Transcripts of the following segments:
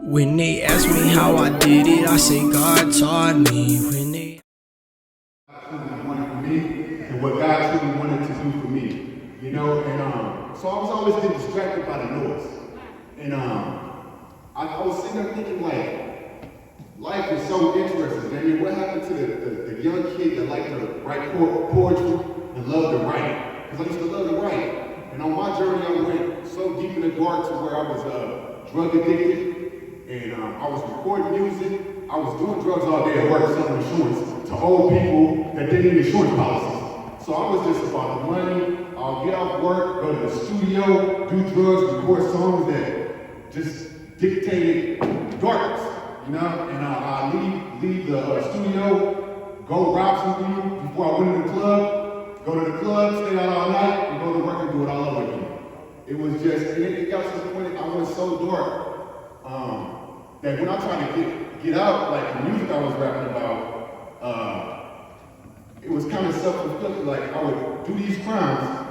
When they ask me how I did it, I say God taught me. When they truly wanted for me and what God truly wanted to do for me, you know, and so I was always getting distracted by the noise, and I was sitting there thinking like, life is so interesting. I mean, what happened to the young kid that liked to write poetry and loved to write? Because I used to love to write, and on my journey I went so deep in the dark to where I was drug addicted. And I was recording music. I was doing drugs all day at work, selling insurance to old people that didn't need insurance policies. So I was just about the money. I'll get off work, go to the studio, do drugs, record songs that just dictated darkness, you know? And I leave the studio, go rob some people before I went to the club, go to the club, stay out all night, and go to work and do it all over again. It was just, and it got to the point I went so dark. That when I tried to get out, like the music I was rapping about, it was kind of self-inflicted. Like I would do these crimes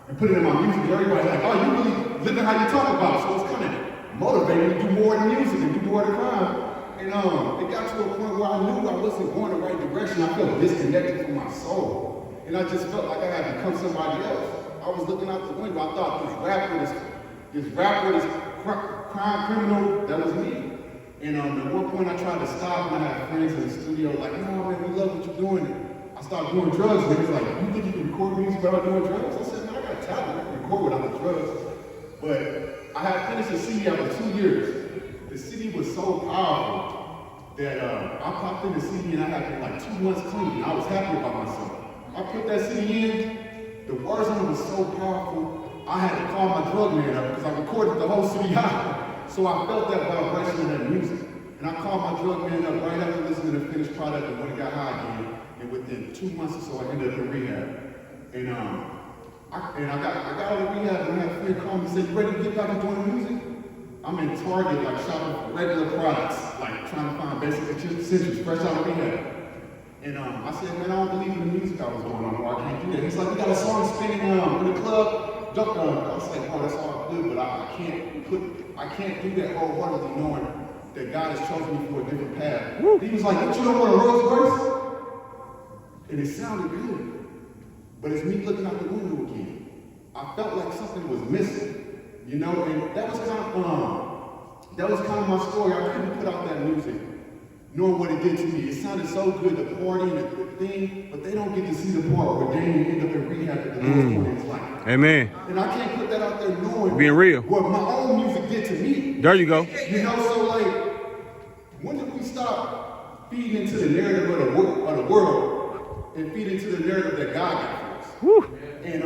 and put it in my music, and everybody's like, "Oh, you really living how you talk about." So it's kind of motivating me to do more in music and do more of the crime. And it got to a point where I knew I wasn't going the right direction. I felt disconnected from my soul, and I just felt like I had to become somebody else. I was looking out the window. I thought this rapper, this crime criminal, that was me. And at one point I tried to stop, and I had friends in the studio like, "No, man, we love what you're doing." And I started doing drugs, and they was like, "You think you can record music without doing drugs?" I said, "Man, I got talent. I can record without the drugs." But I had finished the CD after 2 years. The CD was so powerful that I popped in the CD and I had like 2 months clean. I was happy about myself. I put that CD in. The words on it was so powerful. I had to call my drug man up because I recorded the whole CD out. So I felt that vibration in that music. And I called my drug man up right after listening to the finished product and when it got high again. And within 2 months or so, I ended up in rehab. And I got out of rehab and I had a friend call me and said, "You ready to get back into doing music?" I'm in Target, like shopping for regular products, like trying to find basic essentials, fresh out of rehab. And I said, "Man, I don't believe in the music I was doing no more. I can't do that." He's like, "We got a song spinning in the club." I was like, "Oh, that's all good, but I can't do that wholeheartedly knowing that God has chosen me for a different path." Woo. He was like, "Don't you know what a Rolls Royce?" And it sounded good, but it's me looking out the window again. I felt like something was missing, you know, and that was kind of my story. I couldn't put out that music knowing what it did to me. It sounded so good, the party and the thing, but they don't get to see the part where Damien ended up in rehab at the lowest point in his life. Amen. And I can't put that out there knowing being real what my own music did to me. There you go. You know, so like, when did we stop feeding into the narrative of the world and feed into the narrative that God got for us? Woo. And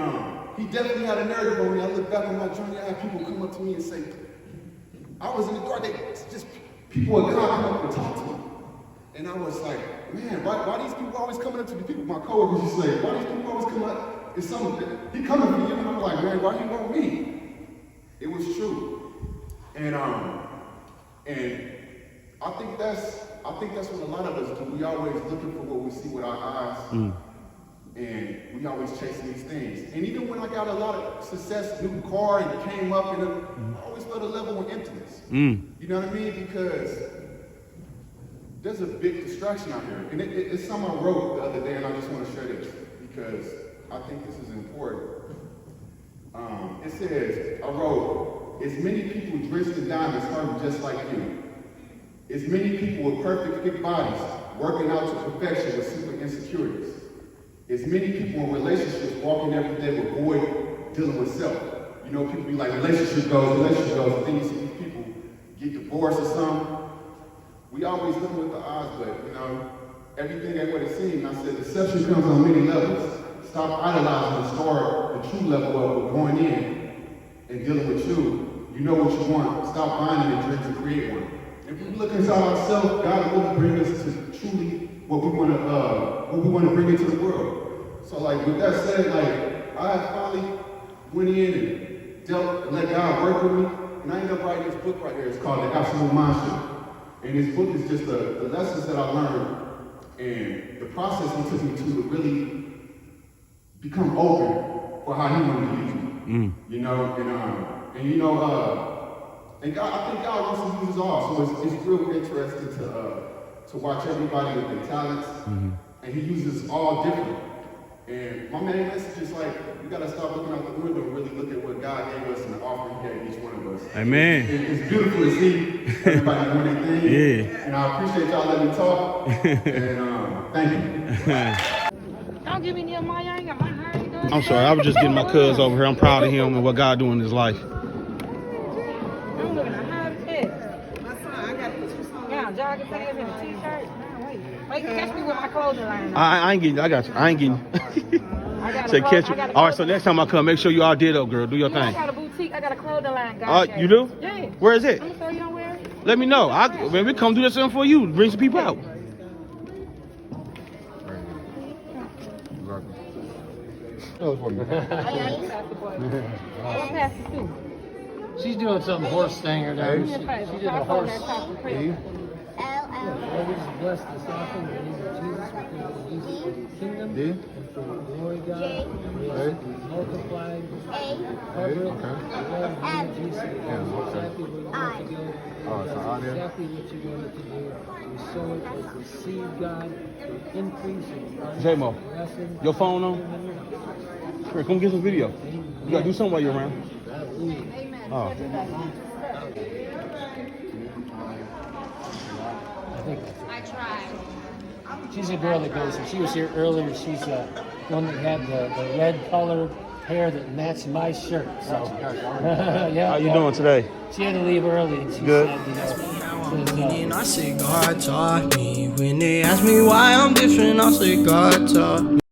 he definitely had a narrative on me. I look back on my journey, I had people come up to me and say, I was in the dark, people of God come up and talk to me. And I was like, man, why these people always coming up to me? People, my coworkers used to say, why these people always come up? It's something, he coming for you. And I'm like, man, why you want me? It was true. And I think that's what a lot of us do. We always looking for what we see with our eyes. And we always chasing these things. And even when I got a lot of success, new car, and it came up, and I always felt a level of emptiness. You know what I mean? Because there's a big distraction out here. And it's something I wrote the other day, and I just want to share this because I think this is important. It says, I wrote, "As many people drenched in diamonds hurting just like you. As many people with perfect fit bodies working out to perfection with super insecurities. As many people in relationships walking every day with void, dealing with self." You know, people be like, relationship goes, and then you see these people get divorced or something. We always look with the eyes, but you know, everything ain't what it seems. I said, deception comes on many levels. Stop idolizing and start the true level of going in and dealing with you. You know what you want. Stop finding the dreams and create one. If we look inside ourselves, God will bring us to truly what we want to bring into the world. So like with that said, like I finally went in and dealt and let God work with me, and I ended up writing this book right here. It's called The Absolute MindShift. And this book is just the lessons that I learned and the process he took me to really become open for how he wanted to use me. You know, and you know, And God, I think God wants to use us all. So it's real interesting to watch everybody with their talents. And he uses all different. And my main message is like, you gotta stop looking out the window and really look at what God gave us and the offering he gave each one of us. Amen. It's beautiful to see everybody doing their thing. Yeah. And I appreciate y'all letting me talk. And thank you. Don't give me near my I ain't got my hair done. I'm sorry, I was just getting my cuz over here. I'm proud of him and what God doing in his life. I'm looking at how to text. My son, I got to put you something. Yeah, jogging pants and a t-shirt. Wait, catch me with my clothing line. I ain't getting, I got you. I ain't getting. Say catch you. All right, so next time I come, make sure you all did up, girl. Do your thing. I got a boutique. I got a clothing line. God, You do? Yeah. Where is it? I'm gonna show you where. Let me know. When we come do this something for you, bring some people out. She's doing some horse thing or there. She did a horse. Lord, we just bless this offering in the name of Jesus. We pray that you use it for the kingdom and for your glory, God. Multiply, cover it, blood of Jesus. Exactly where you want it to go. Exactly what you want it to do. We sow it as the seed, God, for increase and J-Mo, blessing. your phone on? Here, come get some video. You gotta do something while you're around. Oh. I tried. She's a girl that goes, she was here earlier, she's one that had the red colored hair that matched my shirt. So, yeah. How you doing today? She had to leave early and she Good. said, And I say God taught me. When they ask me why I'm different, I say God taught me.